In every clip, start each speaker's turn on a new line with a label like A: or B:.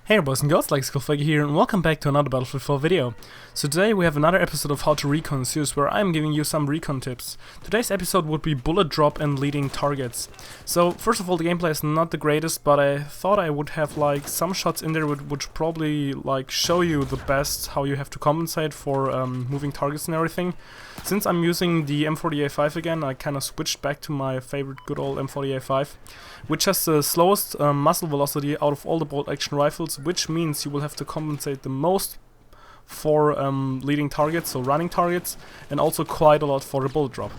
A: Hey boys and girls, like Skullfaggy here, and welcome back to another Battlefield 4 video. So today we have another episode of Howto Recon series where I'm giving you some recon tips. Today's episode would be bullet drop and leading targets. So first of all, the gameplay is not the greatest, but I thought I would have like some shots in there which probably like show you the best how you have to compensate for moving targets and everything. Since I'm using the M40A5 again, I kind of switched back to my favorite good old M40A5, which has the slowest muzzle velocity out of all the bolt action rifles, which means you will have to compensate the most for leading targets, so running targets, and also quite a lot for the bullet drop.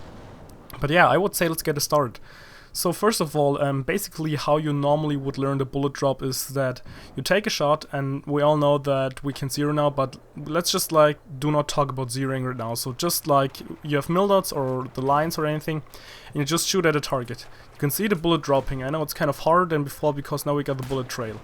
A: But yeah, I would say let's get started. So first of all, basically how you normally would learn the bullet drop is that you take a shot, and we all know that we can zero now, but let's just like do not talk about zeroing right now. So just like you have mil dots or the lines or anything, and you just shoot at a target. You can see the bullet dropping. I know it's kind of harder than before because now we got the bullet trail.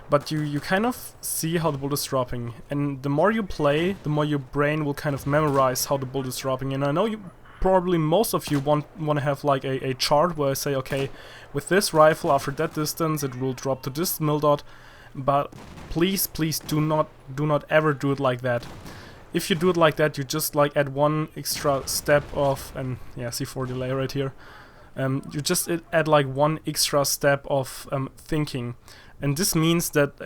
A: But you kind of see how the bullet is dropping, and the more you play, the more your brain will kind of memorize how the bullet is dropping. And I know probably most of you want to have like a chart where I say, okay, with this rifle after that distance it will drop to this mil dot, but please do not ever do it like that. If you do it like that, you just like add one extra step of, and yeah, C4 delay right here, you just add like one extra step of thinking. And this means that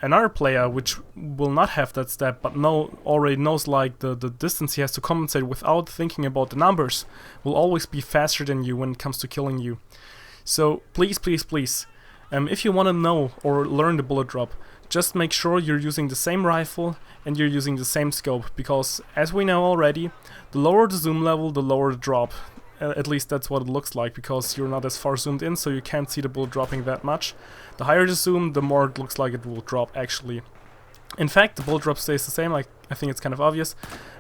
A: another player which will not have that step but already knows like the distance he has to compensate without thinking about the numbers will always be faster than you when it comes to killing you. So please, if you want to know or learn the bullet drop, just make sure you're using the same rifle and you're using the same scope, because as we know already, the lower the zoom level, the lower the drop. At least that's what it looks like, because you're not as far zoomed in, so you can't see the bullet dropping that much. The higher the zoom, the more it looks like it will drop actually. In fact, the bullet drop stays the same, like I think it's kind of obvious,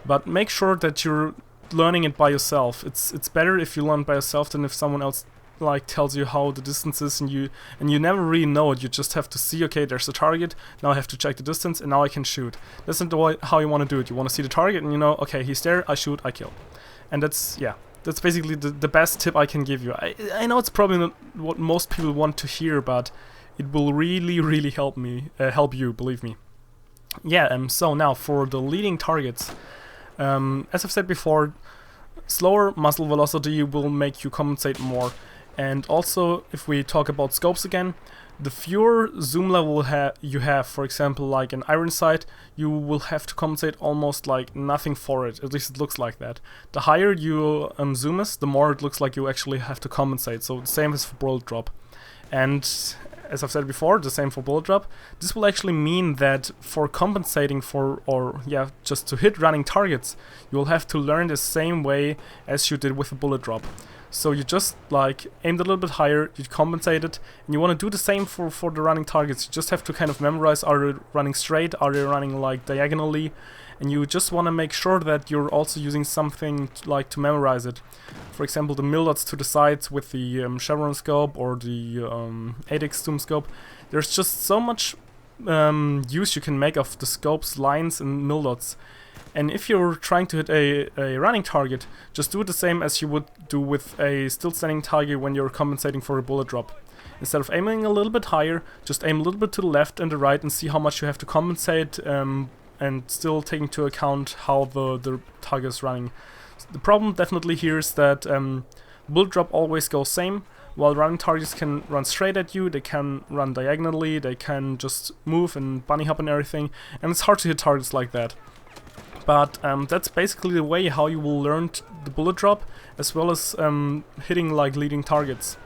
A: but make sure that you're learning it by yourself. It's better if you learn by yourself than if someone else like tells you how the distance is and you never really know it. You just have to see, okay, there's a target, now I have to check the distance and now I can shoot. That's not how you want to do it. You want to see the target and you know, okay, he's there, I shoot, I kill. And that's, yeah. That's basically the best tip I can give you. I know it's probably not what most people want to hear, but it will really help you, believe me. Yeah, so now for the leading targets. As I've said before, slower muzzle velocity will make you compensate more. And also, if we talk about scopes again, the fewer zoom level you have, for example like an iron sight, you will have to compensate almost like nothing for it, at least it looks like that. The higher you zoom is, the more it looks like you actually have to compensate, so the same as for bullet drop. And as I've said before, the same for bullet drop. This will actually mean that for compensating for, or yeah, just to hit running targets, you will have to learn the same way as you did with the bullet drop. So you just like aimed a little bit higher, you compensate it, and you want to do the same for the running targets. You just have to kind of memorize, are they running straight, are they running like diagonally, and you just want to make sure that you're also using something to memorize it. For example, the mil dots to the sides with the chevron scope or the 8x zoom scope. There's just so much use you can make of the scope's lines and mil dots. And if you're trying to hit a running target, just do it the same as you would do with a still standing target when you're compensating for a bullet drop. Instead of aiming a little bit higher, just aim a little bit to the left and the right and see how much you have to compensate, and still taking into account how the target is running. The problem definitely here is that bullet drop always goes same, while running targets can run straight at you, they can run diagonally, they can just move and bunny hop and everything, and it's hard to hit targets like that. But that's basically the way how you will learn the bullet drop, as well as hitting like leading targets.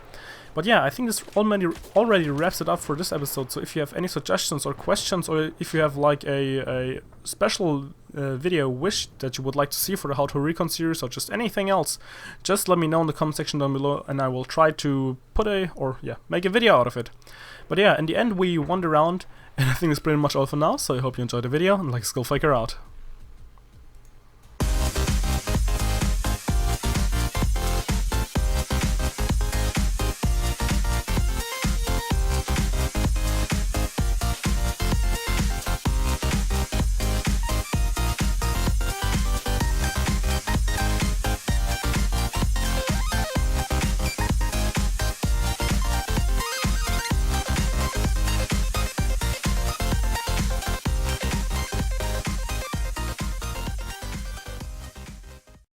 A: But yeah, I think this already wraps it up for this episode. So if you have any suggestions or questions, or if you have like a special video wish that you would like to see for the Howto Recon series, or just anything else, just let me know in the comment section down below, and I will try to make a video out of it. But yeah, in the end we wander around, and I think that's pretty much all for now. So I hope you enjoyed the video, and like Skullfaker out.